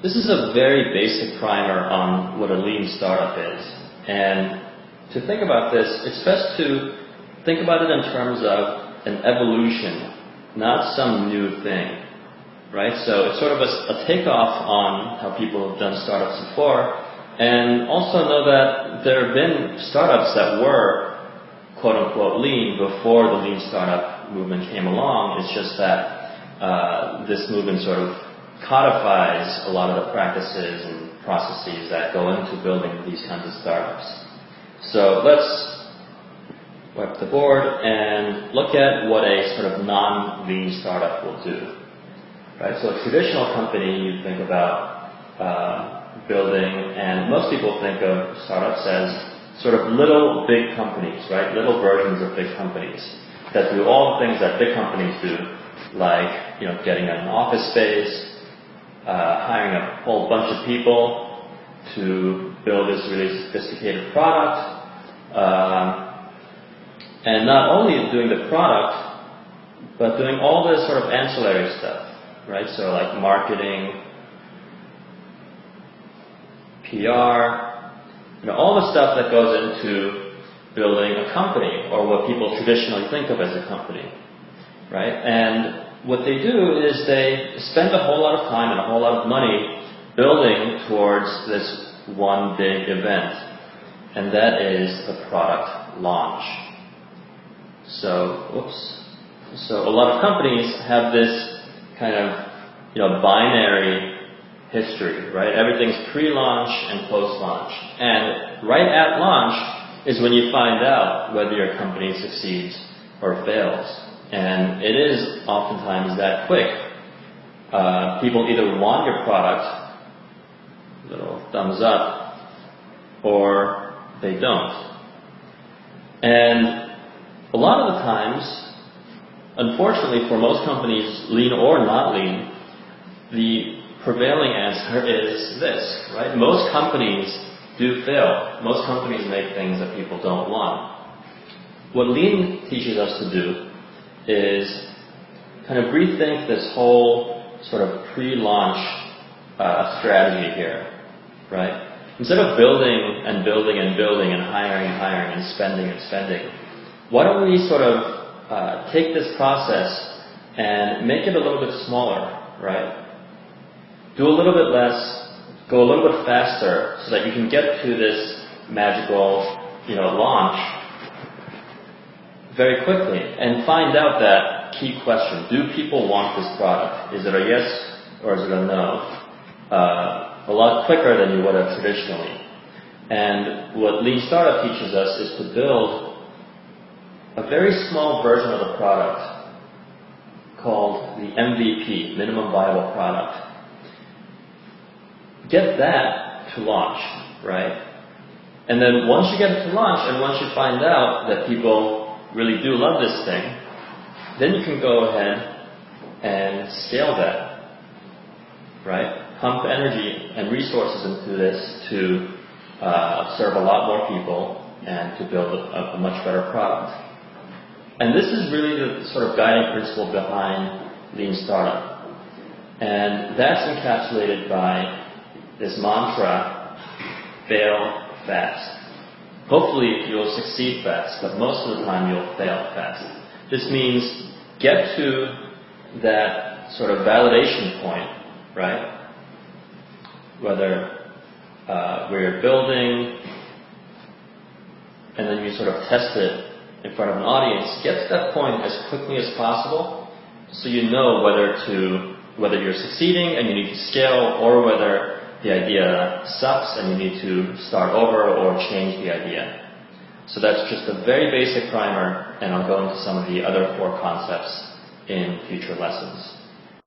This is a very basic primer on what a lean startup is. And to think about this, it's best to think about it in terms of an evolution, not some new thing, right? So it's sort of a takeoff on how people have done startups before, and also know that there have been startups that were quote-unquote lean before the lean startup movement came along. It's just that this movement sort of codifies a lot of the practices and processes that go into building these kinds of startups. So let's wipe the board and look at what a sort of non-lean startup will do. Right? So a traditional company, you think about building, and most people think of startups as sort of little big companies, right? Little versions of big companies that do all the things that big companies do, like getting an office space, hiring a whole bunch of people to build this really sophisticated product, and not only doing the product, but doing all this sort of ancillary stuff, right? So like marketing, PR, all the stuff that goes into building a company, or what people traditionally think of as a company, right? And what they do is they spend a whole lot of time and a whole lot of money building towards this one big event, and that is the product launch. So a lot of companies have this kind of binary history, right? Everything's pre-launch and post-launch, and right at launch is when you find out whether your company succeeds or fails. And it is oftentimes that quick. People either want your product, little thumbs up, or they don't. And a lot of the times, unfortunately for most companies, lean or not lean, the prevailing answer is this, right? Most companies do fail. Most companies make things that people don't want. What lean teaches us to do is kind of rethink this whole sort of pre-launch strategy here, right? Instead of building and building and building and hiring and hiring and spending, why don't we sort of take this process and make it a little bit smaller, right? Do a little bit less, go a little bit faster, so that you can get to this magical, launch very quickly, and find out that key question: do people want this product? Is it a yes or is it a no? A lot quicker than you would have traditionally. And what Lean Startup teaches us is to build a very small version of the product called the MVP, Minimum Viable Product. Get that to launch, right? And then once you get it to launch, and once you find out that people really do love this thing, then you can go ahead and scale that, right? Pump energy and resources into this to serve a lot more people and to build a much better product. And this is really the sort of guiding principle behind Lean Startup. And that's encapsulated by this mantra: fail fast. Hopefully you'll succeed fast, but most of the time you'll fail fast. This means get to that sort of validation point, right? Whether where you're building and then you sort of test it in front of an audience, get to that point as quickly as possible so you know whether you're succeeding and you need to scale, or whether the idea sucks and you need to start over or change the idea. So that's just a very basic primer, and I'll go into some of the other 4 concepts in future lessons.